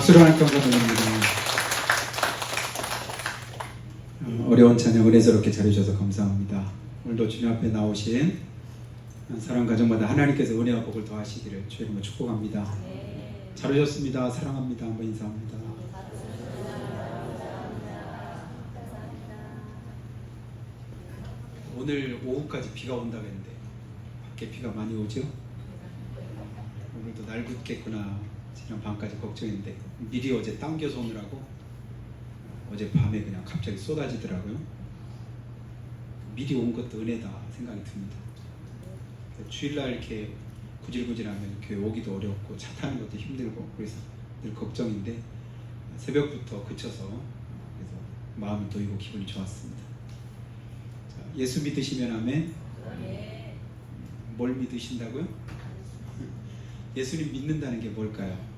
박수로 하나님 감사드립니다. 어려운 찬양 은혜스럽게 잘해주셔서 감사합니다. 오늘도 주님 앞에 나오신 사랑 가정마다 하나님께서 은혜와 복을 더하시기를 주의 이름으로 축복합니다. 잘하셨습니다. 사랑합니다. 한번 인사합니다. 오늘 오후까지 비가 온다고 했는데 밖에 비가 많이 오죠? 오늘도 날 굳겠구나 지난 밤까지 걱정했는데 미리 어제 당겨서 오느라고 어제 밤에 그냥 갑자기 쏟아지더라고요. 미리 온 것도 은혜다 생각이 듭니다. 주일날 이렇게 구질구질하면 교회 오기도 어렵고 차 타는 것도 힘들고 그래서 늘 걱정인데 새벽부터 그쳐서 그래서 마음이 놓이고 기분이 좋았습니다. 자, 예수 믿으시면 아멘. 뭘 믿으신다고요? 예수님 믿는다는 게 뭘까요?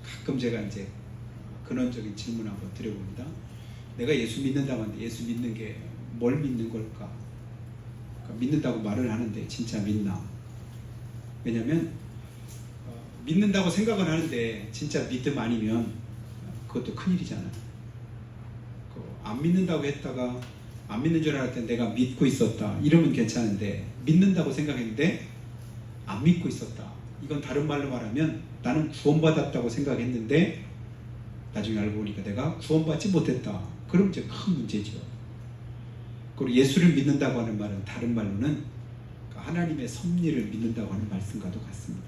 가끔 제가 이제 근원적인 질문 한번 드려봅니다. 내가 예수 믿는다고 하는데 예수 믿는 게 뭘 믿는 걸까? 그러니까 믿는다고 말을 하는데 진짜 믿나? 왜냐면 믿는다고 생각은 하는데 진짜 믿음 아니면 그것도 큰일이잖아요. 안 믿는다고 했다가 안 믿는 줄 알았더니 내가 믿고 있었다 이러면 괜찮은데 믿는다고 생각했는데 안 믿고 있었다. 이건 다른 말로 말하면 나는 구원받았다고 생각했는데 나중에 알고 보니까 내가 구원받지 못했다. 그럼 이제 큰 문제죠. 그리고 예수를 믿는다고 하는 말은 다른 말로는 하나님의 섭리를 믿는다고 하는 말씀과도 같습니다.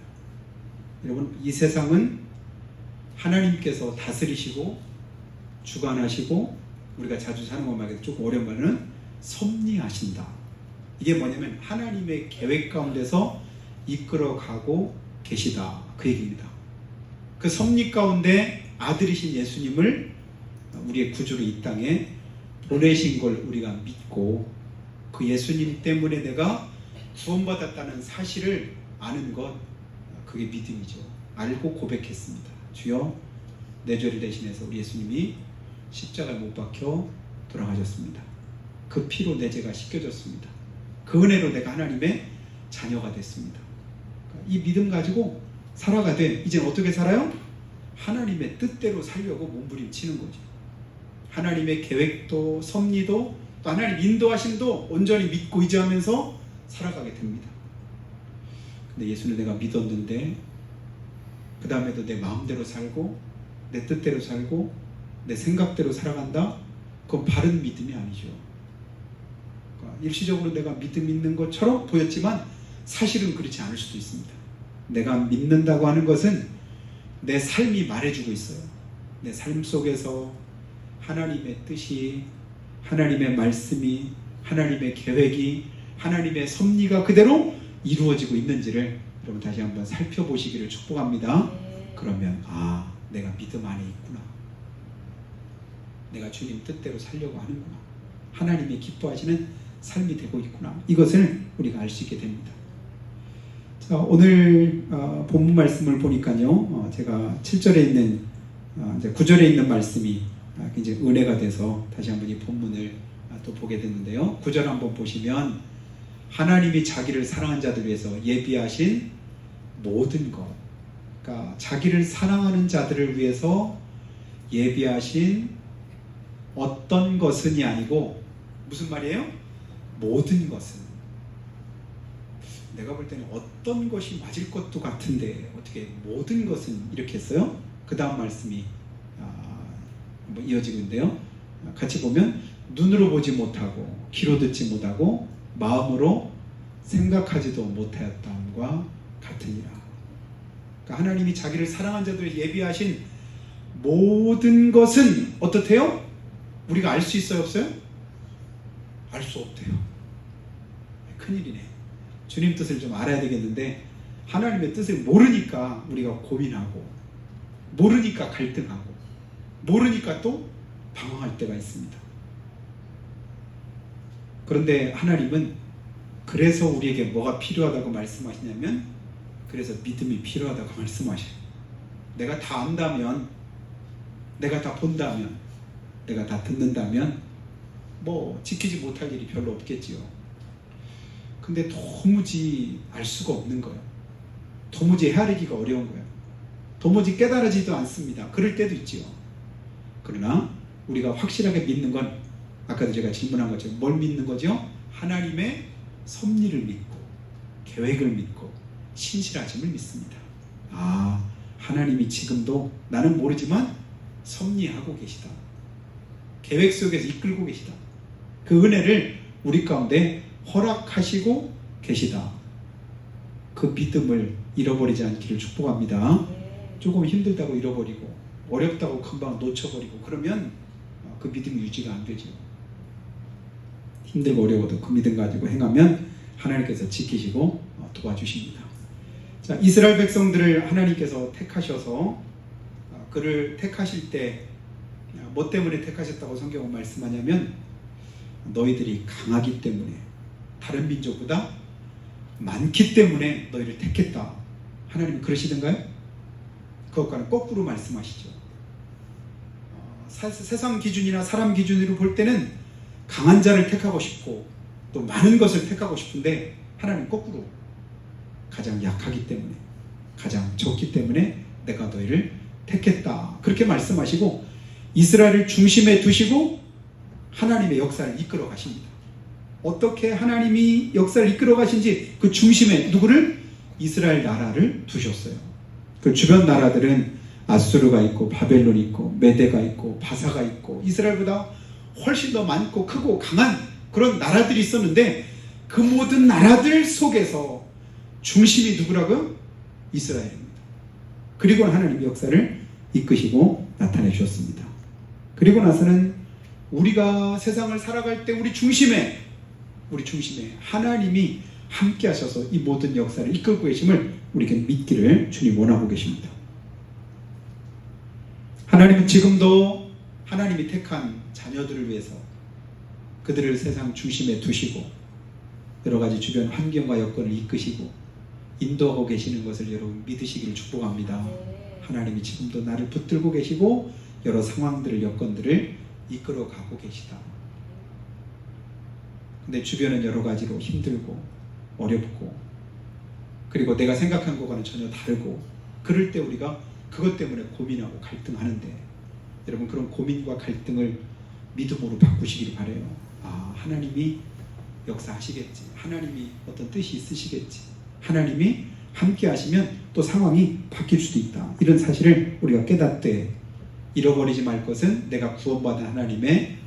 여러분, 이 세상은 하나님께서 다스리시고 주관하시고 우리가 자주 사는 것 말고 조금 어려운 말은 섭리하신다. 이게 뭐냐면 하나님의 계획 가운데서 이끌어가고 계시다. 그 얘기입니다. 그 섭리 가운데 아들이신 예수님을 우리의 구주로 이 땅에 보내신 걸 우리가 믿고 그 예수님 때문에 내가 구원받았다는 사실을 아는 것, 그게 믿음이죠. 알고 고백했습니다. 주여, 내 죄를 대신해서 우리 예수님이 십자가에 못 박혀 돌아가셨습니다. 그 피로 내 죄가 씻겨졌습니다. 그 은혜로 내가 하나님의 자녀가 됐습니다. 이 믿음 가지고 살아가되 이제 어떻게 살아요? 하나님의 뜻대로 살려고 몸부림치는 거죠. 하나님의 계획도 섭리도 또 하나님 인도하심도 온전히 믿고 의지하면서 살아가게 됩니다. 근데 예수는 내가 믿었는데 그 다음에도 내 마음대로 살고 내 뜻대로 살고 내 생각대로 살아간다? 그건 바른 믿음이 아니죠. 그러니까 일시적으로 내가 믿음 있는 것처럼 보였지만 사실은 그렇지 않을 수도 있습니다. 내가 믿는다고 하는 것은 내 삶이 말해주고 있어요. 내 삶 속에서 하나님의 뜻이, 하나님의 말씀이, 하나님의 계획이, 하나님의 섭리가 그대로 이루어지고 있는지를 여러분 다시 한번 살펴보시기를 축복합니다. 그러면 내가 믿음 안에 있구나. 내가 주님 뜻대로 살려고 하는구나. 하나님이 기뻐하시는 삶이 되고 있구나. 이것을 우리가 알 수 있게 됩니다. 자, 오늘 본문 말씀을 보니까요. 제가 7절에 있는 이제 9절에 있는 말씀이 굉장히 은혜가 돼서 다시 한번 이 본문을 또 보게 됐는데요. 9절 한번 보시면 하나님이 자기를 사랑한 자들 위해서 예비하신 모든 것, 그러니까 자기를 사랑하는 자들을 위해서 예비하신 어떤 것은이 아니고 무슨 말이에요? 모든 것은. 내가 볼 때는 어떤 것이 맞을 것도 같은데 어떻게 모든 것은 이렇게 했어요? 그 다음 말씀이 이어지고 있는데요. 같이 보면 눈으로 보지 못하고 귀로 듣지 못하고 마음으로 생각하지도 못하였다함과 같으니라. 그러니까 하나님이 자기를 사랑한 자들을 예비하신 모든 것은 어떻대요? 우리가 알 수 있어요? 없어요? 알 수 없대요. 큰일이네. 주님 뜻을 좀 알아야 되겠는데 하나님의 뜻을 모르니까 우리가 고민하고 모르니까 갈등하고 모르니까 또 방황할 때가 있습니다. 그런데 하나님은 그래서 우리에게 뭐가 필요하다고 말씀하시냐면 그래서 믿음이 필요하다고 말씀하셔요. 내가 다 안다면, 내가 다 본다면, 내가 다 듣는다면 뭐 지키지 못할 일이 별로 없겠지요. 근데 도무지 알 수가 없는 거예요. 도무지 헤아리기가 어려운 거예요. 도무지 깨달아지지도 않습니다. 그럴 때도 있지요. 그러나 우리가 확실하게 믿는 건 아까도 제가 질문한 것처럼 뭘 믿는 거죠? 하나님의 섭리를 믿고 계획을 믿고 신실하심을 믿습니다. 아, 하나님이 지금도 나는 모르지만 섭리하고 계시다. 계획 속에서 이끌고 계시다. 그 은혜를 우리 가운데 허락하시고 계시다. 그 믿음을 잃어버리지 않기를 축복합니다. 조금 힘들다고 잃어버리고 어렵다고 금방 놓쳐버리고 그러면 그 믿음이 유지가 안 되죠. 힘들고 어려워도 그 믿음 가지고 행하면 하나님께서 지키시고 도와주십니다. 자, 이스라엘 백성들을 하나님께서 택하셔서 그를 택하실 때 뭐 때문에 택하셨다고 성경은 말씀하냐면 너희들이 강하기 때문에 다른 민족보다 많기 때문에 너희를 택했다. 하나님은 그러시던가요? 그것과는 거꾸로 말씀하시죠. 세상 기준이나 사람 기준으로 볼 때는 강한 자를 택하고 싶고 또 많은 것을 택하고 싶은데 하나님은 거꾸로 가장 약하기 때문에 가장 적기 때문에 내가 너희를 택했다. 그렇게 말씀하시고 이스라엘을 중심에 두시고 하나님의 역사를 이끌어 가십니다. 어떻게 하나님이 역사를 이끌어 가신지 그 중심에 누구를? 이스라엘 나라를 두셨어요. 그 주변 나라들은 아수르가 있고 바벨론이 있고 메대가 있고 바사가 있고 이스라엘보다 훨씬 더 많고 크고 강한 그런 나라들이 있었는데 그 모든 나라들 속에서 중심이 누구라고요? 이스라엘입니다. 그리고 하나님의 역사를 이끄시고 나타내 주셨습니다. 그리고 나서는 우리가 세상을 살아갈 때 우리 중심에 하나님이 함께 하셔서 이 모든 역사를 이끌고 계심을 우리에게 믿기를 주님 원하고 계십니다. 하나님은 지금도 하나님이 택한 자녀들을 위해서 그들을 세상 중심에 두시고 여러 가지 주변 환경과 여건을 이끄시고 인도하고 계시는 것을 여러분 믿으시기를 축복합니다. 하나님이 지금도 나를 붙들고 계시고 여러 상황들을 여건들을 이끌어 가고 계시다. 근데 주변은 여러 가지로 힘들고 어렵고 그리고 내가 생각한 것과는 전혀 다르고 그럴 때 우리가 그것 때문에 고민하고 갈등하는데 여러분 그런 고민과 갈등을 믿음으로 바꾸시길 바라요. 아, 하나님이 역사하시겠지. 하나님이 어떤 뜻이 있으시겠지. 하나님이 함께 하시면 또 상황이 바뀔 수도 있다. 이런 사실을 우리가 깨닫되 잃어버리지 말 것은 내가 구원받은 하나님의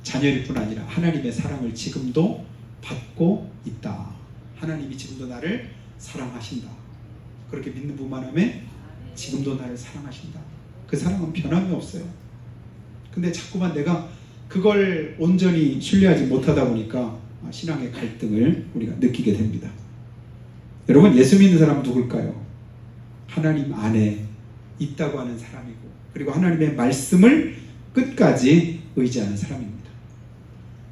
자녀일 뿐 아니라 하나님의 사랑을 지금도 받고 있다. 하나님이 지금도 나를 사랑하신다. 그렇게 믿는 분만함에 지금도 나를 사랑하신다. 그 사랑은 변함이 없어요. 근데 자꾸만 내가 그걸 온전히 신뢰하지 못하다 보니까 신앙의 갈등을 우리가 느끼게 됩니다. 여러분 예수 믿는 사람은 누굴까요? 하나님 안에 있다고 하는 사람이고 그리고 하나님의 말씀을 끝까지 의지하는 사람입니다.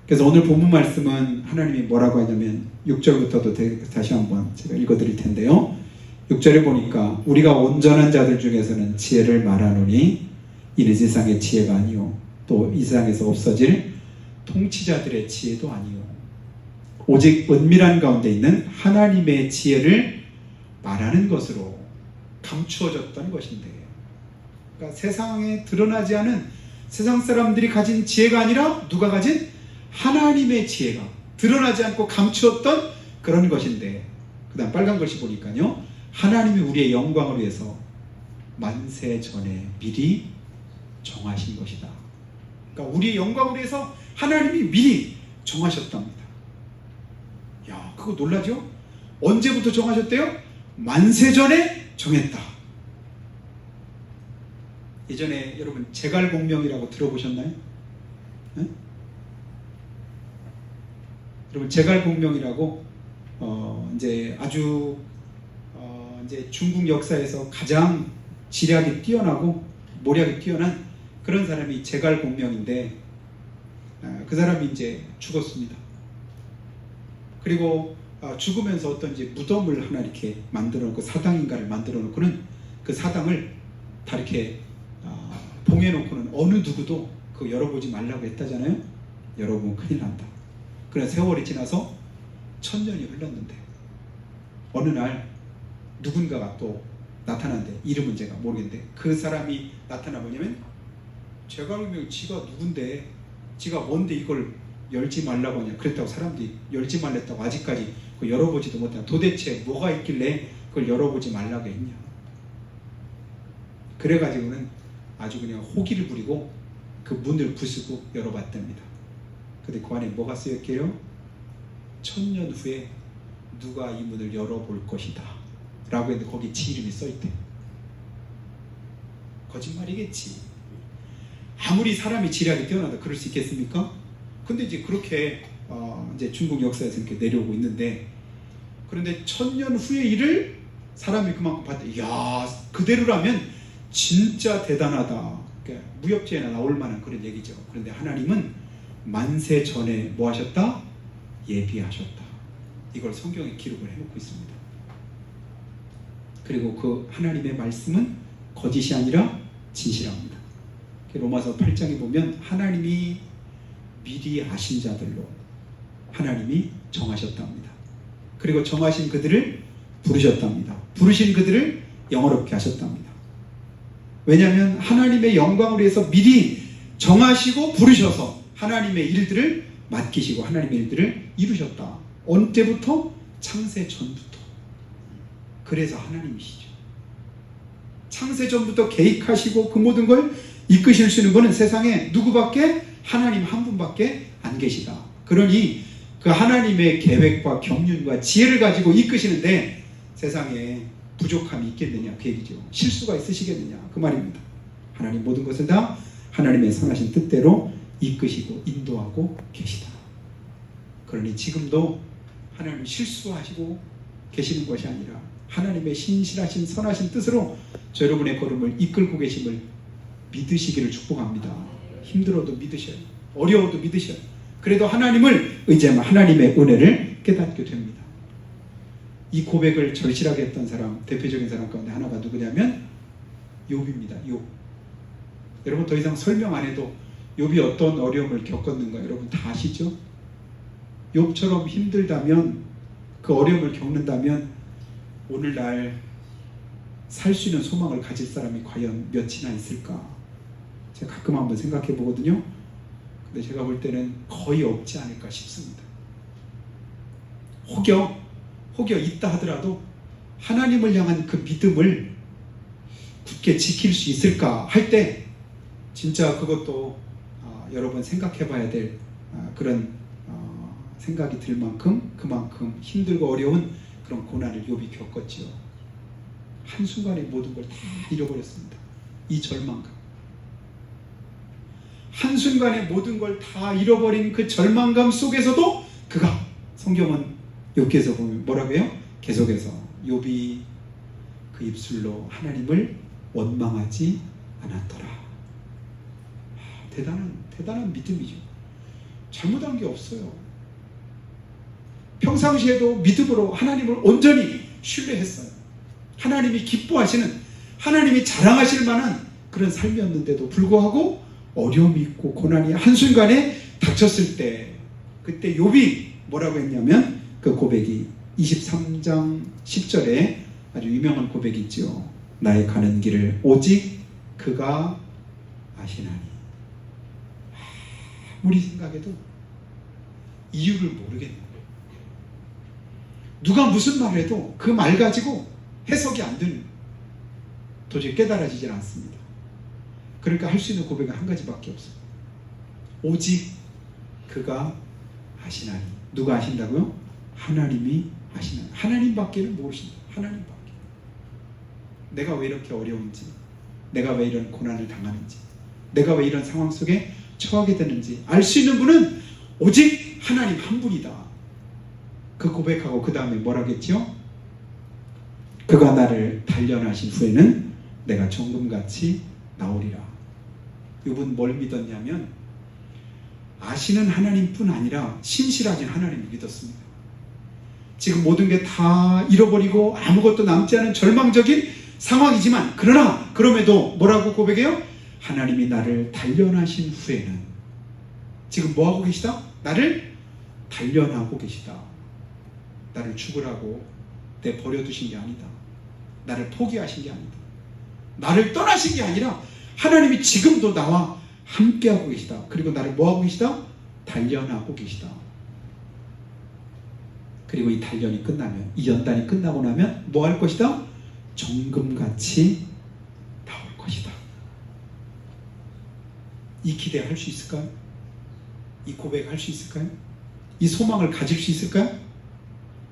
그래서 오늘 본문 말씀은 하나님이 뭐라고 하냐면 6절부터도 다시 한번 제가 읽어드릴 텐데요. 6절에 보니까 우리가 온전한 자들 중에서는 지혜를 말하노니 이는 세상의 지혜가 아니요 또 이 세상에서 없어질 통치자들의 지혜도 아니요 오직 은밀한 가운데 있는 하나님의 지혜를 말하는 것으로 감추어졌던 것인데 그러니까 세상에 드러나지 않은 세상 사람들이 가진 지혜가 아니라 누가 가진 하나님의 지혜가 드러나지 않고 감추었던 그런 것인데 그 다음 빨간 글씨 보니까요 하나님이 우리의 영광을 위해서 만세 전에 미리 정하신 것이다. 그러니까 우리의 영광을 위해서 하나님이 미리 정하셨답니다. 야, 그거 놀라죠? 언제부터 정하셨대요? 만세 전에 정했다. 예전에 여러분 제갈공명이라고 들어보셨나요? 네? 여러분 제갈공명이라고 이제 아주 이제 중국 역사에서 가장 지략이 뛰어나고 모략이 뛰어난 그런 사람이 제갈공명인데 그 사람이 이제 죽었습니다. 그리고 죽으면서 어떤 이제 무덤을 하나 이렇게 만들어 놓고 사당인가를 만들어 놓고는 그 사당을 다 이렇게 봉해 놓고는 어느 누구도 그거 열어보지 말라고 했다잖아요. 열어보면 큰일 난다. 그래서 세월이 지나서 1000년이 흘렀는데 어느 날 누군가가 또 나타난대. 이름은 제가 모르겠는데 그 사람이 나타나 뭐냐면 제가 알면 지가 누군데 지가 뭔데 이걸 열지 말라고 하냐. 그랬다고 사람들이 열지 말랬다고 아직까지 그걸 열어보지도 못하냐. 도대체 뭐가 있길래 그걸 열어보지 말라고 했냐. 그래가지고는 아주 그냥 호기를 부리고 그 문을 부수고 열어봤답니다. 근데 그 안에 뭐가 쓰였게요? 1000년 후에 누가 이 문을 열어볼 것이다 라고 했는데 거기 지 이름이 써있대. 거짓말이겠지. 아무리 사람이 지략이 뛰어나다 그럴 수 있겠습니까? 근데 이제 그렇게 이제 중국 역사에서 이렇게 내려오고 있는데, 그런데 1000년 후의 일을 사람이 그만큼 봤다. 이야, 그대로라면 진짜 대단하다. 그러니까 무협지에나 나올 만한 그런 얘기죠. 그런데 하나님은 만세 전에 뭐 하셨다? 예비하셨다. 이걸 성경에 기록을 해놓고 있습니다. 그리고 그 하나님의 말씀은 거짓이 아니라 진실합니다. 로마서 8장에 보면 하나님이 미리 아신 자들로 하나님이 정하셨답니다. 그리고 정하신 그들을 부르셨답니다. 부르신 그들을 영화롭게 하셨답니다. 왜냐하면 하나님의 영광을 위해서 미리 정하시고 부르셔서 하나님의 일들을 맡기시고 하나님의 일들을 이루셨다. 언제부터? 창세 전부터. 그래서 하나님이시죠. 창세 전부터 계획하시고 그 모든 걸 이끄실 수 있는 분은 세상에 누구밖에? 하나님 한 분밖에 안 계시다. 그러니 그 하나님의 계획과 경륜과 지혜를 가지고 이끄시는데 세상에 부족함이 있겠느냐 그 얘기죠. 실수가 있으시겠느냐 그 말입니다. 하나님 모든 것을 다 하나님의 선하신 뜻대로 이끄시고 인도하고 계시다. 그러니 지금도 하나님 실수하시고 계시는 것이 아니라 하나님의 신실하신 선하신 뜻으로 저 여러분의 걸음을 이끌고 계심을 믿으시기를 축복합니다. 힘들어도 믿으셔요. 어려워도 믿으셔요. 그래도 하나님을 의지하면 하나님의 은혜를 깨닫게 됩니다. 이 고백을 절실하게 했던 사람, 대표적인 사람 가운데 하나가 누구냐면 욥입니다. 욥. 여러분 더 이상 설명 안 해도 욥이 어떤 어려움을 겪었는가 여러분 다 아시죠? 욥처럼 힘들다면, 그 어려움을 겪는다면 오늘날 살 수 있는 소망을 가질 사람이 과연 몇이나 있을까? 제가 가끔 한번 생각해 보거든요. 근데 제가 볼 때는 거의 없지 않을까 싶습니다. 혹여 있다 하더라도 하나님을 향한 그 믿음을 굳게 지킬 수 있을까 할 때 진짜 그것도 여러분 생각해 봐야 될 그런 생각이 들 만큼 그만큼 힘들고 어려운 그런 고난을 욥이 겪었지요. 한순간에 모든 걸 다 잃어버렸습니다. 이 절망감. 한순간에 모든 걸 다 잃어버린 그 절망감 속에서도 그가, 성경은 욥기에서 보면 뭐라고 해요? 계속해서 욥이 그 입술로 하나님을 원망하지 않았더라. 대단한 믿음이죠. 잘못한 게 없어요. 평상시에도 믿음으로 하나님을 온전히 신뢰했어요. 하나님이 기뻐하시는, 하나님이 자랑하실 만한 그런 삶이었는데도 불구하고 어려움이 있고 고난이 한순간에 닥쳤을 때, 그때 욥이 뭐라고 했냐면 그 고백이 23장 10절에 아주 유명한 고백이 있죠. 나의 가는 길을 오직 그가 아시나니. 아무리 생각해도 이유를 모르겠는 거예요. 누가 무슨 말을 해도 그 말 가지고 해석이 안 되는, 도저히 깨달아지질 않습니다. 그러니까 할 수 있는 고백은 한 가지밖에 없어요. 오직 그가 아시나니. 누가 아신다고요? 하나님이 아시나니. 하나님밖에는 모르신다. 하나님밖에. 내가 왜 이렇게 어려운지, 내가 왜 이런 고난을 당하는지, 내가 왜 이런 상황 속에 처하게 되는지 알 수 있는 분은 오직 하나님 한 분이다. 그 고백하고 그 다음에 뭐라겠죠? 그가 나를 단련하신 후에는 내가 정금같이 나오리라. 욥은 뭘 믿었냐면 아시는 하나님뿐 아니라 신실하신 하나님을 믿었습니다. 지금 모든 게 다 잃어버리고 아무것도 남지 않은 절망적인 상황이지만, 그러나 그럼에도 뭐라고 고백해요? 하나님이 나를 단련하신 후에는, 지금 뭐하고 계시다? 나를 단련하고 계시다. 나를 죽으라고 내 버려두신 게 아니다. 나를 포기하신 게 아니다. 나를 떠나신 게 아니라 하나님이 지금도 나와 함께하고 계시다. 그리고 나를 뭐하고 계시다? 단련하고 계시다. 그리고 이 단련이 끝나면, 이 연단이 끝나고 나면 뭐 할 것이다? 정금같이 나올 것이다. 이 기대할 수 있을까요? 이 고백할 수 있을까요? 이 소망을 가질 수 있을까요?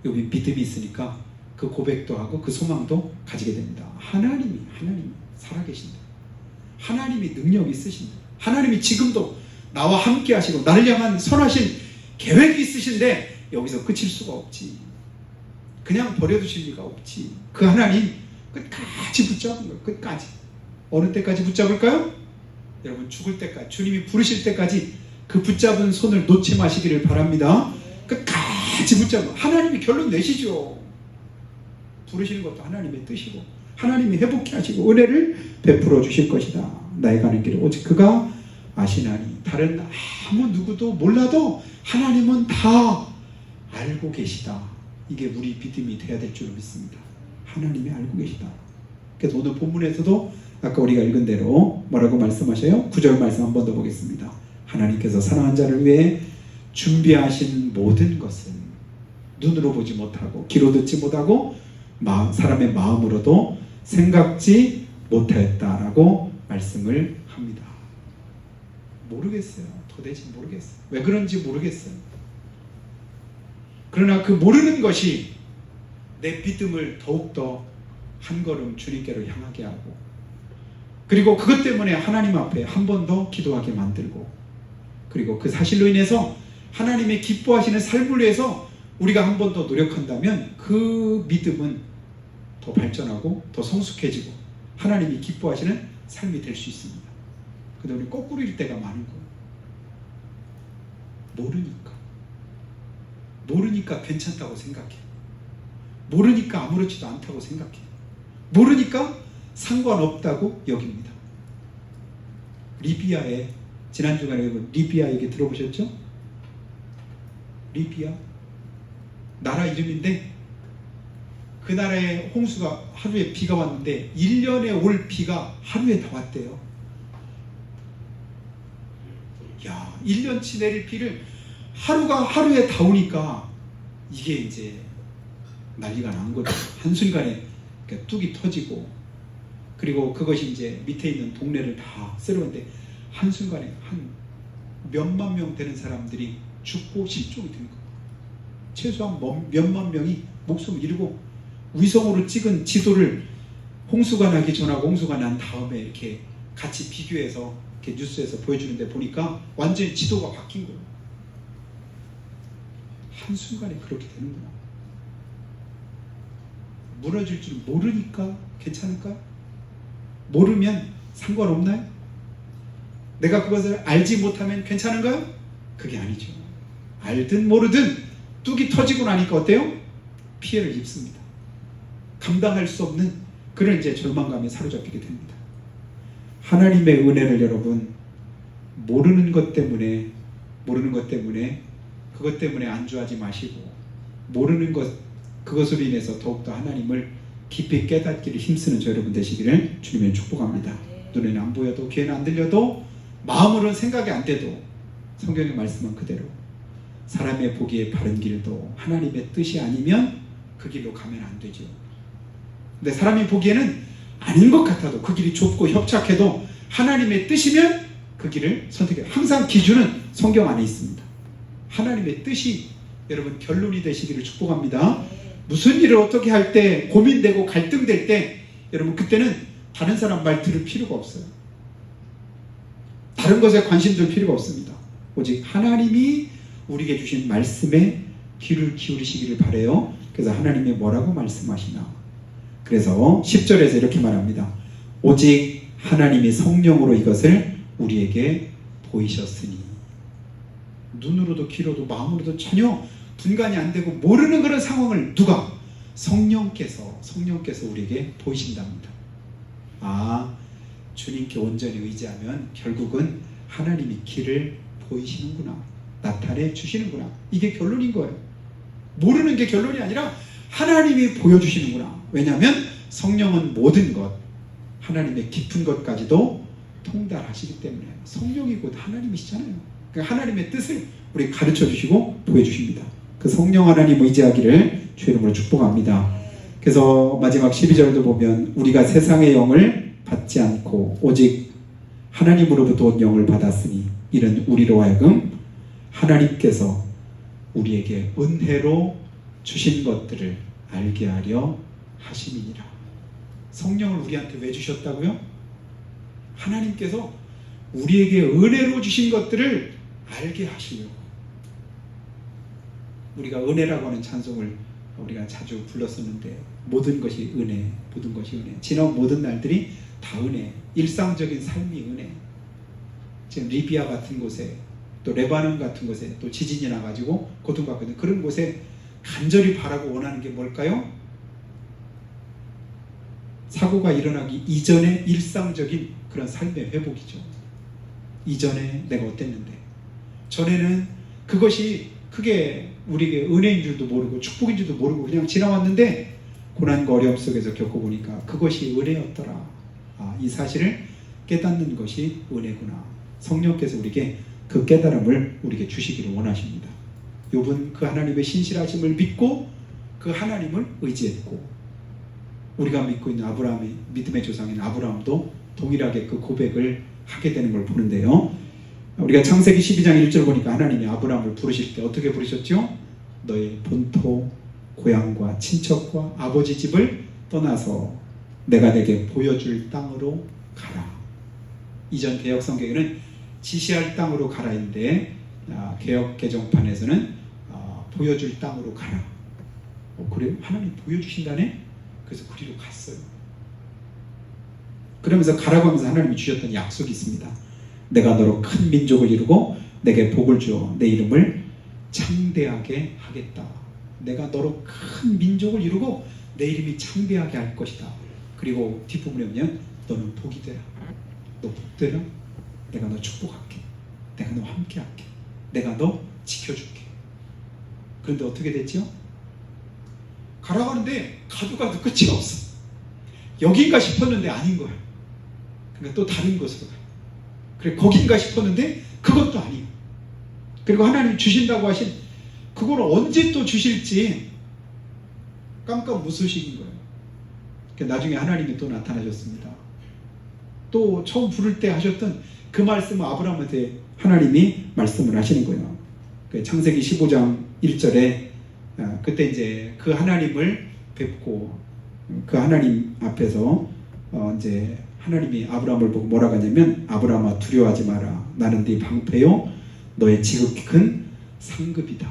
여기 믿음이 있으니까 그 고백도 하고 그 소망도 가지게 됩니다. 하나님이 살아계신다. 하나님이 능력이 있으신다. 하나님이 지금도 나와 함께 하시고 나를 향한 선하신 계획이 있으신데 여기서 끝일 수가 없지. 그냥 버려두실 리가 없지. 그 하나님 끝까지 붙잡은 거예요. 끝까지. 어느 때까지 붙잡을까요? 여러분 죽을 때까지, 주님이 부르실 때까지 그 붙잡은 손을 놓지 마시기를 바랍니다. 끝까지 붙잡아. 하나님이 결론 내시죠. 부르시는 것도 하나님의 뜻이고 하나님이 회복케 하시고 은혜를 베풀어 주실 것이다. 나의 가는 길을 오직 그가 아시나니. 다른 아무 누구도 몰라도 하나님은 다 알고 계시다. 이게 우리 믿음이 돼야 될 줄 믿습니다. 하나님이 알고 계시다. 그래서 오늘 본문에서도 아까 우리가 읽은 대로 뭐라고 말씀하셔요? 9절 말씀 한 번 더 보겠습니다. 하나님께서 사랑한 자를 위해 준비하신 모든 것은 눈으로 보지 못하고 귀로 듣지 못하고 사람의 마음으로도 생각지 못하였다라고 말씀을 합니다. 모르겠어요. 도대체 모르겠어요. 왜 그런지 모르겠어요. 그러나 그 모르는 것이 내 믿음을 더욱더 한 걸음 주님께로 향하게 하고, 그리고 그것 때문에 하나님 앞에 한 번 더 기도하게 만들고, 그리고 그 사실로 인해서 하나님의 기뻐하시는 삶을 위해서 우리가 한 번 더 노력한다면 그 믿음은 더 발전하고 더 성숙해지고 하나님이 기뻐하시는 삶이 될 수 있습니다. 근데 우리 거꾸로일 때가 많은 거예요. 모르니까 괜찮다고 생각해. 모르니까 아무렇지도 않다고 생각해. 모르니까 상관없다고 여깁니다. 리비아에, 지난 주간에 리비아 얘기 들어보셨죠? 리비아 나라 이름인데 그 나라에 홍수가 하루에 비가 왔는데 1년에 올 비가 하루에 다 왔대요. 야, 1년치 내릴 비를 하루에 다 오니까 이게 이제 난리가 난 거죠. 한순간에 뚝이 터지고, 그리고 그것이 이제 밑에 있는 동네를 다 쓸어는데 한순간에 한 몇만 명 되는 사람들이 죽고 실종이 된 거예요. 최소한 몇만 명이 목숨을 잃고, 위성으로 찍은 지도를 홍수가 나기 전하고 홍수가 난 다음에 이렇게 같이 비교해서 이렇게 뉴스에서 보여주는데 보니까 완전히 지도가 바뀐 거예요. 한순간에 그렇게 되는구나. 무너질 줄 모르니까 괜찮을까? 모르면 상관없나요? 내가 그것을 알지 못하면 괜찮은가요? 그게 아니죠. 알든 모르든 뚝이 터지고 나니까 어때요? 피해를 입습니다. 감당할 수 없는 그런 이제 절망감에 사로잡히게 됩니다. 하나님의 은혜를 여러분, 모르는 것 때문에 그것 때문에 안주하지 마시고, 모르는 것, 그것으로 인해서 더욱더 하나님을 깊이 깨닫기를 힘쓰는 저 여러분 되시기를 주님의 축복합니다. 눈에는 안 보여도 귀에는 안 들려도 마음으로는 생각이 안 돼도 성경의 말씀은 그대로 사람의 보기에 바른 길도 하나님의 뜻이 아니면 그 길로 가면 안 되죠. 근데 사람이 보기에는 아닌 것 같아도, 그 길이 좁고 협착해도 하나님의 뜻이면 그 길을 선택해요. 항상 기준은 성경 안에 있습니다. 하나님의 뜻이 여러분 결론이 되시기를 축복합니다. 무슨 일을 어떻게 할 때 고민되고 갈등될 때 여러분 그때는 다른 사람 말 들을 필요가 없어요. 다른 것에 관심 둘 필요가 없습니다. 오직 하나님이 우리에게 주신 말씀에 귀를 기울이시기를 바라요. 그래서 하나님이 뭐라고 말씀하시나? 그래서 10절에서 이렇게 말합니다. 오직 하나님이 성령으로 이것을 우리에게 보이셨으니. 눈으로도 귀로도 마음으로도 전혀 분간이 안 되고 모르는 그런 상황을 누가? 성령께서 우리에게 보이신답니다. 아, 주님께 온전히 의지하면 결국은 하나님이 길을 보이시는구나, 나타내 주시는구나. 이게 결론인 거예요. 모르는 게 결론이 아니라 하나님이 보여주시는구나. 왜냐하면 성령은 모든 것, 하나님의 깊은 것까지도 통달하시기 때문에 성령이 곧 하나님이시잖아요. 그러니까 하나님의 뜻을 우리 가르쳐 주시고 보여주십니다. 그 성령 하나님 의지하기를 주의 이름으로 축복합니다. 그래서 마지막 12절도 보면 우리가 세상의 영을 받지 않고 오직 하나님으로부터 온 영을 받았으니 이는 우리로 하여금 하나님께서 우리에게 은혜로 주신 것들을 알게 하려 하심이니라. 성령을 우리한테 왜 주셨다고요? 하나님께서 우리에게 은혜로 주신 것들을 알게 하시려고. 우리가 은혜라고 하는 찬송을 우리가 자주 불렀었는데 모든 것이 은혜, 모든 것이 은혜. 지난 모든 날들이 다 은혜. 일상적인 삶이 은혜. 지금 리비아 같은 곳에 또 레바논 같은 곳에 또 지진이 나가지고 고통받거든. 그런 곳에 간절히 바라고 원하는 게 뭘까요? 사고가 일어나기 이전의 일상적인 그런 삶의 회복이죠. 이전에 내가 어땠는데, 전에는 그것이 크게 우리에게 은혜인 줄도 모르고 축복인 줄도 모르고 그냥 지나왔는데 고난과 어려움 속에서 겪어보니까 그것이 은혜였더라. 이 사실을 깨닫는 것이 은혜구나. 성령께서 우리에게 그 깨달음을 우리에게 주시기를 원하십니다. 욥은 그 하나님의 신실하심을 믿고 그 하나님을 의지했고, 우리가 믿고 있는 아브라함의 믿음의 조상인 아브라함도 동일하게 그 고백을 하게 되는 걸 보는데요. 우리가 창세기 12장 1절 보니까 하나님이 아브라함을 부르실 때 어떻게 부르셨죠? 너의 본토, 고향과 친척과 아버지 집을 떠나서 내가 내게 보여줄 땅으로 가라. 이전 개혁 성경에는 지시할 땅으로 가라인데 개혁 개정판에서는 보여줄 땅으로 가라. 그래요? 하나님 보여주신다네? 그래서 그리로 갔어요. 그러면서 가라고 하면서 하나님이 주셨던 약속이 있습니다. 내가 너로 큰 민족을 이루고 내게 복을 주어 내 이름을 창대하게 하겠다. 내가 너로 큰 민족을 이루고 내 이름이 창대하게 할 것이다. 그리고 뒷부분에 보면 너는 복이 되라. 너 복되라. 내가 너 축복할게. 내가 너 함께할게. 내가 너 지켜줄게. 그런데 어떻게 됐죠? 가라고 하는데 가도 끝이 없어. 여긴가 싶었는데 아닌 거야. 그러니까 또 다른 곳으로 가요. 그래 거긴가 싶었는데 그것도 아니고. 그리고 하나님이 주신다고 하신 그걸 언제 또 주실지 깜깜무소식인 거예요. 그러니까 나중에 하나님이 또 나타나셨습니다. 또 처음 부를 때 하셨던 그 말씀을 아브라함한테 하나님이 말씀을 하시는 거예요. 창세기 15장 1절에 그때 이제 그 하나님을 뵙고 그 하나님 앞에서 이제 하나님이 아브라함을 보고 뭐라고 하냐면 아브라함아 두려워하지 마라. 나는 네 방패요 너의 지극히 큰 상급이다.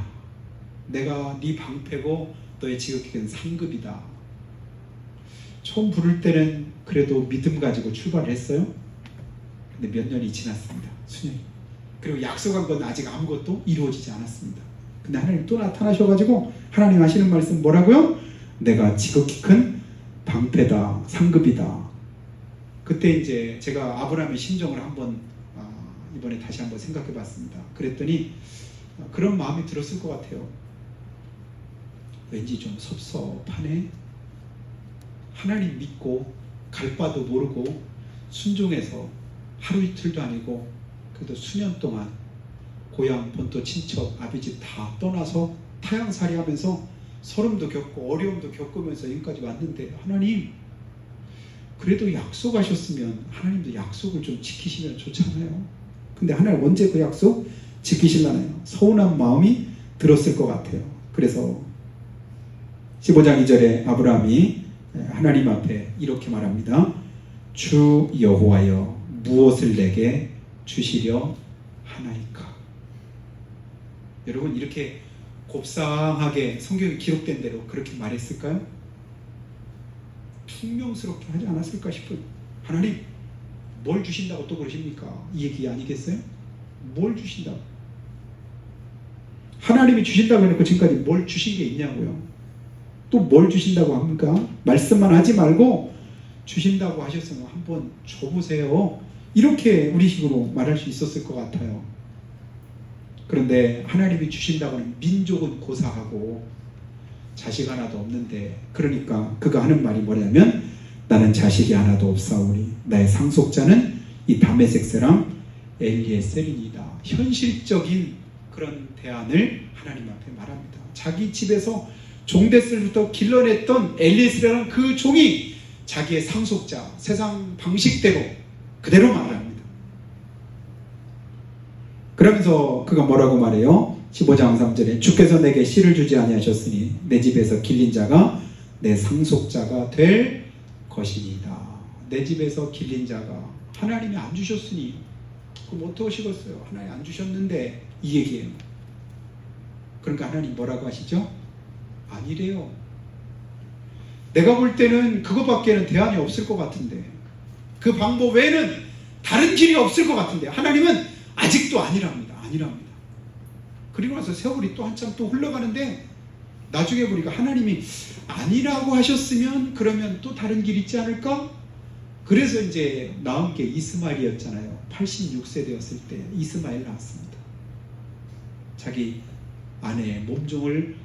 내가 네 방패고 너의 지극히 큰 상급이다. 처음 부를 때는 그래도 믿음 가지고 출발을 했어요. 근데 몇 년이 지났습니다. 수년이. 그리고 약속한 건 아직 아무것도 이루어지지 않았습니다. 근데 하나님 또 나타나셔가지고 하나님 하시는 말씀 뭐라고요? 내가 지극히 큰 방패다, 상급이다. 그때 이제 제가 아브라함의 심정을 한번 이번에 다시 한번 생각해 봤습니다. 그랬더니 그런 마음이 들었을 것 같아요. 왠지 좀 섭섭하네. 하나님 믿고 갈 바도 모르고 순종해서 하루 이틀도 아니고 그래도 수년 동안 고향, 본토, 친척, 아비집 다 떠나서 타향살이 하면서 서름도 겪고 어려움도 겪으면서 여기까지 왔는데 하나님 그래도 약속하셨으면 하나님도 약속을 좀 지키시면 좋잖아요. 근데 하나님 언제 그 약속 지키실라나요? 서운한 마음이 들었을 것 같아요. 그래서 15장 2절에 아브라함이 하나님 앞에 이렇게 말합니다. 주 여호와여 무엇을 내게 주시려 하나이까. 여러분 이렇게 곱상하게 성경에 기록된 대로 그렇게 말했을까요? 퉁명스럽게 하지 않았을까 싶어요. 하나님 뭘 주신다고 또 그러십니까? 이 얘기 아니겠어요? 뭘 주신다고? 하나님이 주신다고 해놓고 지금까지 뭘 주신 게 있냐고요? 또 뭘 주신다고 합니까? 말씀만 하지 말고 주신다고 하셨으면 한번 줘보세요. 이렇게 우리식으로 말할 수 있었을 것 같아요. 그런데 하나님이 주신다고는 민족은 고사하고 자식 하나도 없는데, 그러니까 그가 하는 말이 뭐냐면 나는 자식이 하나도 없사오니 나의 상속자는 이 다메섹 사람 엘리에셀이니이다. 현실적인 그런 대안을 하나님 앞에 말합니다. 자기 집에서 종됐을부터 길러냈던 엘리에셀이라는 그 종이 자기의 상속자, 세상 방식대로 그대로 말합니다. 그러면서 그가 뭐라고 말해요? 15장 3절에 주께서 내게 씨를 주지 아니하셨으니 내 집에서 길린 자가 내 상속자가 될 것이니이다. 내 집에서 길린 자가 하나님이 안 주셨으니 그럼 어떠시겠어요? 하나님 안 주셨는데 이 얘기예요. 그러니까 하나님 뭐라고 하시죠? 아니래요. 내가 볼 때는 그거밖에는 대안이 없을 것 같은데, 그 방법 외에는 다른 길이 없을 것 같은데 하나님은 아직도 아니랍니다. 아니랍니다. 그리고 나서 세월이 또 한참 또 흘러가는데 나중에 보니까 하나님이 아니라고 하셨으면 그러면 또 다른 길 있지 않을까? 그래서 이제 낳은 게 이스마엘이었잖아요. 86세 되었을 때 이스마엘 낳았습니다. 자기 아내의 몸종을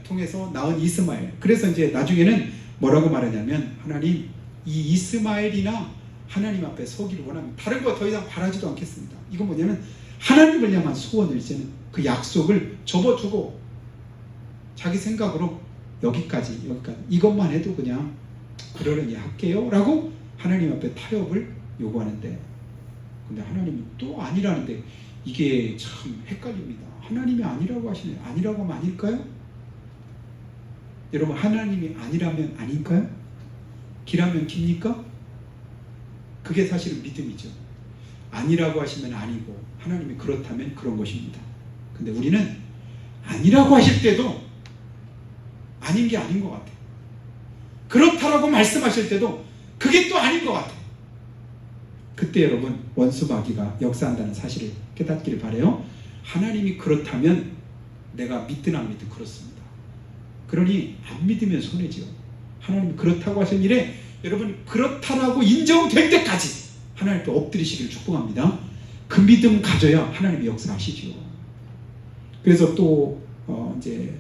통해서 낳은 이스마엘. 그래서 이제 나중에는 뭐라고 말하냐면 하나님 이 이스마엘이나 하나님 앞에 서기를 원합니다. 다른 거 더 이상 바라지도 않겠습니다. 이건 뭐냐면 하나님을 향한 소원을 이제는 그 약속을 접어두고 자기 생각으로 여기까지 이것만 해도 그냥 그러려니 할게요 라고 하나님 앞에 타협을 요구하는데, 근데 하나님이 또 아니라는데 이게 참 헷갈립니다. 하나님이 아니라고 하시네요. 아니라고 하면 아닐까요? 여러분 하나님이 아니라면 아닐까요? 기라면 깁니까? 그게 사실은 믿음이죠. 아니라고 하시면 아니고 하나님이 그렇다면 그런 것입니다. 근데 우리는 아니라고 하실 때도 아닌 게 아닌 것 같아요. 그렇다라고 말씀하실 때도 그게 또 아닌 것 같아요. 그때 여러분 원수마귀가 역사한다는 사실을 깨닫기를 바라요. 하나님이 그렇다면 내가 믿든 안 믿든 그렇습니다. 그러니 안 믿으면 손해지요. 하나님이 그렇다고 하신 일에 여러분 그렇다라고 인정될 때까지 하나님께 엎드리시기를 축복합니다. 그 믿음 가져야 하나님이 역사하시죠. 그래서 또 이제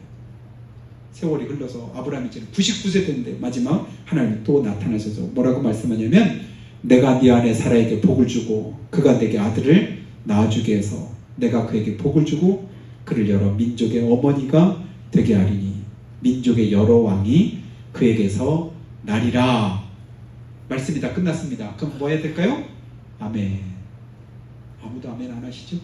세월이 흘러서 아브라함이 이제 99세 됐는데 마지막 하나님이 또 나타나셔서 뭐라고 말씀하냐면 내가 네 안에 사라에게 복을 주고 그가 내게 아들을 낳아주게 해서 내가 그에게 복을 주고 그를 여러 민족의 어머니가 되게 하리니 민족의 여러 왕이 그에게서 나리라. 말씀이 다 끝났습니다. 그럼 뭐 해야 될까요? 아멘. 아무도 아멘 안 하시죠?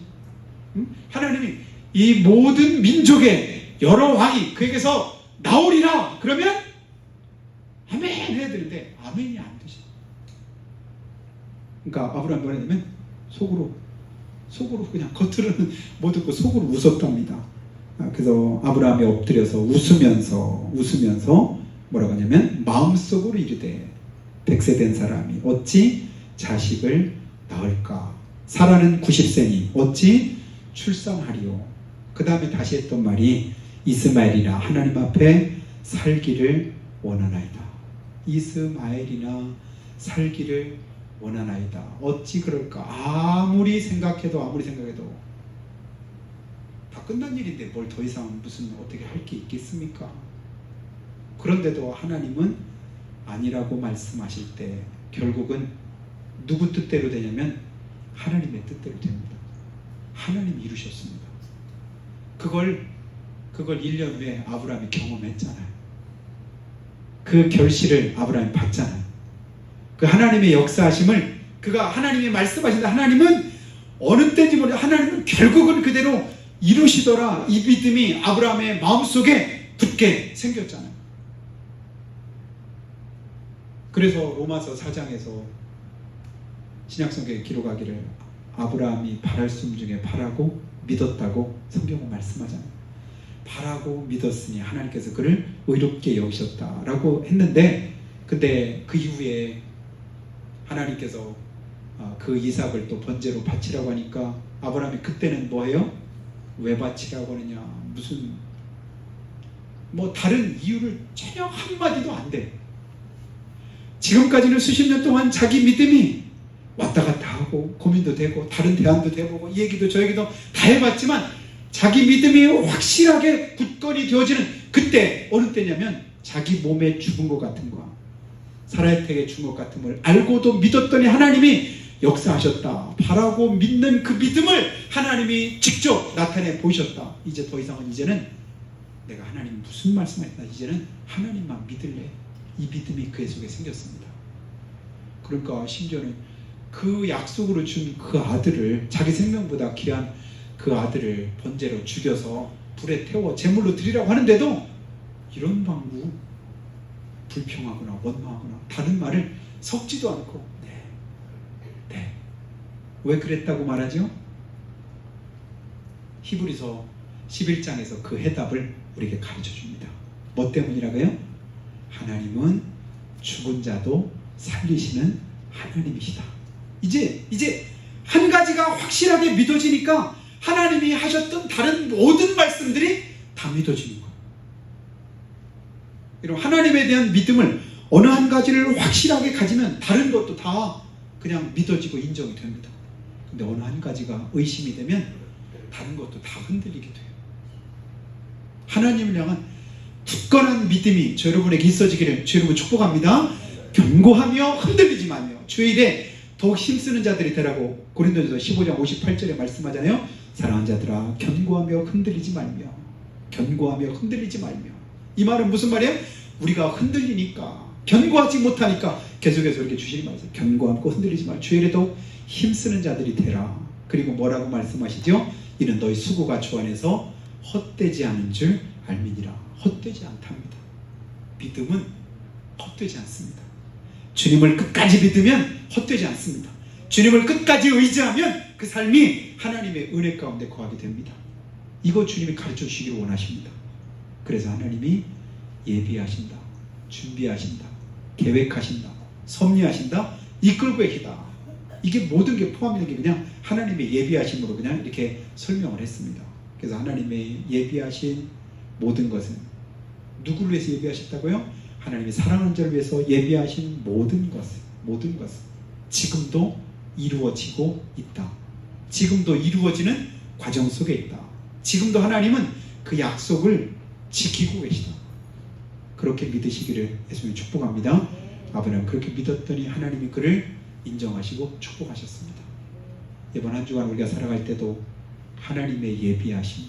하나님이 이 모든 민족의 여러 왕이 그에게서 나오리라. 그러면 아멘 해야 되는데 아멘이 안 되죠. 그러니까 아브라함이 뭐라 했냐면 속으로 그냥 겉으로는 못 듣고 속으로 웃었답니다. 그래서 아브라함이 엎드려서 웃으면서 뭐라고 하냐면 마음속으로 이르되 100세 된 사람이 어찌 자식을 낳을까? 사라는 90세니 어찌 출산하리요? 그 다음에 다시 했던 말이 이스마엘이나 하나님 앞에 살기를 원하나이다. 이스마엘이나 살기를 원하나이다. 어찌 그럴까? 아무리 생각해도 다 끝난 일인데 뭘 더 이상 무슨 어떻게 할 게 있겠습니까? 그런데도 하나님은 아니라고 말씀하실 때 결국은 누구 뜻대로 되냐면 하나님의 뜻대로 됩니다. 하나님이 이루셨습니다. 그걸 1년 후에 아브라함이 경험했잖아요. 그 결실을 아브라함이 봤잖아요. 그 하나님의 역사하심을 그가 하나님이 말씀하신다. 하나님은 어느 때인지 모르겠는데 하나님은 결국은 그대로 이루시더라. 이 믿음이 아브라함의 마음속에 붙게 생겼잖아요. 그래서 로마서 4장에서 신약성경에 기록하기를 아브라함이 바랄 씀 중에 바라고 믿었다고 성경은 말씀하잖아요. 바라고 믿었으니 하나님께서 그를 의롭게 여기셨다라고 했는데, 근데 그 이후에 하나님께서 그 이삭을 또 번제로 바치라고 하니까 아브라함이 그때는 뭐예요? 왜 바치라고 하느냐, 무슨 뭐 다른 이유를 전혀 한마디도 안 돼. 지금까지는 수십 년 동안 자기 믿음이 왔다 갔다 하고 고민도 되고 다른 대안도 돼보고 이 얘기도 저 얘기도 다 해봤지만 자기 믿음이 확실하게 굳건히 되어지는 그때 어느 때냐면 자기 몸에 죽은 것 같은 거야. 사라의 주먹 같음을 알고도 믿었더니 하나님이 역사하셨다. 바라고 믿는 그 믿음을 하나님이 직접 나타내 보이셨다. 이제 더 이상은 이제는 내가 하나님 무슨 말씀하셨다. 이제는 하나님만 믿을래. 이 믿음이 그의 속에 생겼습니다. 그러니까 심지어는 그 약속으로 준 그 아들을, 자기 생명보다 귀한 그 아들을 번제로 죽여서 불에 태워 제물로 드리라고 하는데도 이런 방구, 불평하거나 원망하거나 다른 말을 섞지도 않고 네. 왜 그랬다고 말하죠? 히브리서 11장에서 그 해답을 우리에게 가르쳐 줍니다. 뭐 때문이라고요? 하나님은 죽은 자도 살리시는 하나님이시다. 이제 한 가지가 확실하게 믿어지니까 하나님이 하셨던 다른 모든 말씀들이 다 믿어지는 거예요. 여러분, 하나님에 대한 믿음을 어느 한 가지를 확실하게 가지면 다른 것도 다 그냥 믿어지고 인정이 됩니다. 근데 어느 한 가지가 의심이 되면 다른 것도 다 흔들리게 돼요. 하나님을 향한 굳건한 믿음이 저 여러분에게 있어지기를 주 여러분 축복합니다. 견고하며 흔들리지 말며 주의 일에 더욱 힘쓰는 자들이 되라고 고린도전서 15장 58절에 말씀하잖아요. 사랑하는 자들아, 견고하며 흔들리지 말며, 견고하며 흔들리지 말며. 이 말은 무슨 말이에요? 우리가 흔들리니까, 견고하지 못하니까 계속해서 이렇게 주시는 말이에요. 견고하고 흔들리지 말며 주의 일에 더욱 힘쓰는 자들이 되라. 그리고 뭐라고 말씀하시죠? 이는 너희 수고가 주 안에서 헛되지 않은 줄 알미니라. 헛되지 않답니다. 믿음은 헛되지 않습니다. 주님을 끝까지 믿으면 헛되지 않습니다. 주님을 끝까지 의지하면 그 삶이 하나님의 은혜 가운데 거하게 됩니다. 이거 주님이 가르쳐 주시기를 원하십니다. 그래서 하나님이 예비하신다, 준비하신다, 계획하신다, 섭리하신다, 이끌고 계시다. 이게 모든 게 포함된 게 그냥 하나님의 예비하심으로 그냥 이렇게 설명을 했습니다. 그래서 하나님의 예비하신 모든 것은 누구를 위해서 예비하셨다고요? 하나님이 사랑하는 자를 위해서 예비하신 모든 것은 지금도 이루어지고 있다. 지금도 이루어지는 과정 속에 있다. 지금도 하나님은 그 약속을 지키고 계시다. 그렇게 믿으시기를 예수님이 축복합니다. 아브라함은 그렇게 믿었더니 하나님이 그를 인정하시고 축복하셨습니다. 이번 한 주간 우리가 살아갈 때도 하나님의 예비하심,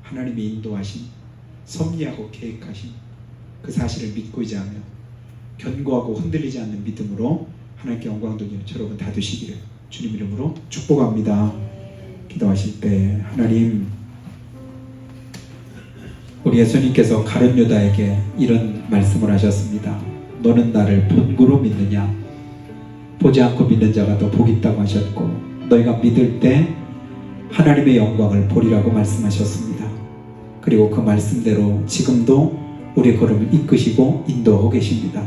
하나님의 인도하심, 섭리하고 계획하심, 그 사실을 믿고 의지하며 견고하고 흔들리지 않는 믿음으로 하나님께 영광 돌리는 여러분 다 되시기를 주님 이름으로 축복합니다. 기도하실 때 하나님, 우리 예수님께서 가룟 유다에게 이런 말씀을 하셨습니다. 너는 나를 본구로 믿느냐? 보지 않고 믿는 자가 더 복이 있다고 하셨고, 너희가 믿을 때 하나님의 영광을 보리라고 말씀하셨습니다. 그리고 그 말씀대로 지금도 우리의 걸음을 이끄시고 인도하고 계십니다.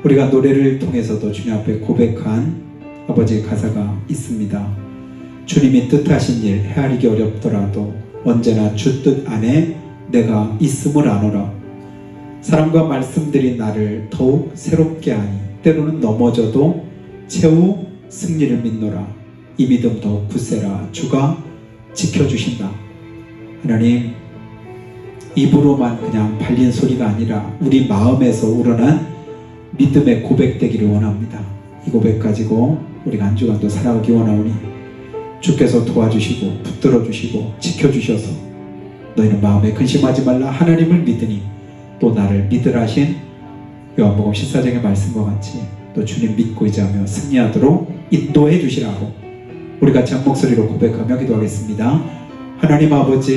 우리가 노래를 통해서도 주님 앞에 고백한 아버지의 가사가 있습니다. 주님이 뜻하신 일 헤아리기 어렵더라도 언제나 주 뜻 안에 내가 있음을 아노라. 사람과 말씀들이 나를 더욱 새롭게 하니 때로는 넘어져도 최후 승리를 믿노라. 이 믿음 더욱 굳세라. 주가 지켜주신다. 하나님, 입으로만 그냥 발린 소리가 아니라 우리 마음에서 우러난 믿음의 고백되기를 원합니다. 이 고백 가지고 우리가 한 주간도 살아가기 원하오니 주께서 도와주시고 붙들어 주시고 지켜주셔서 너희는 마음에 근심하지 말라. 하나님을 믿으니 또 나를 믿으라 하신 요한복음 14장의 말씀과 같이 또 주님 믿고 의지하며 승리하도록 인도해 주시라고 우리 같이 한 목소리로 고백하며 기도하겠습니다. 하나님 아버지,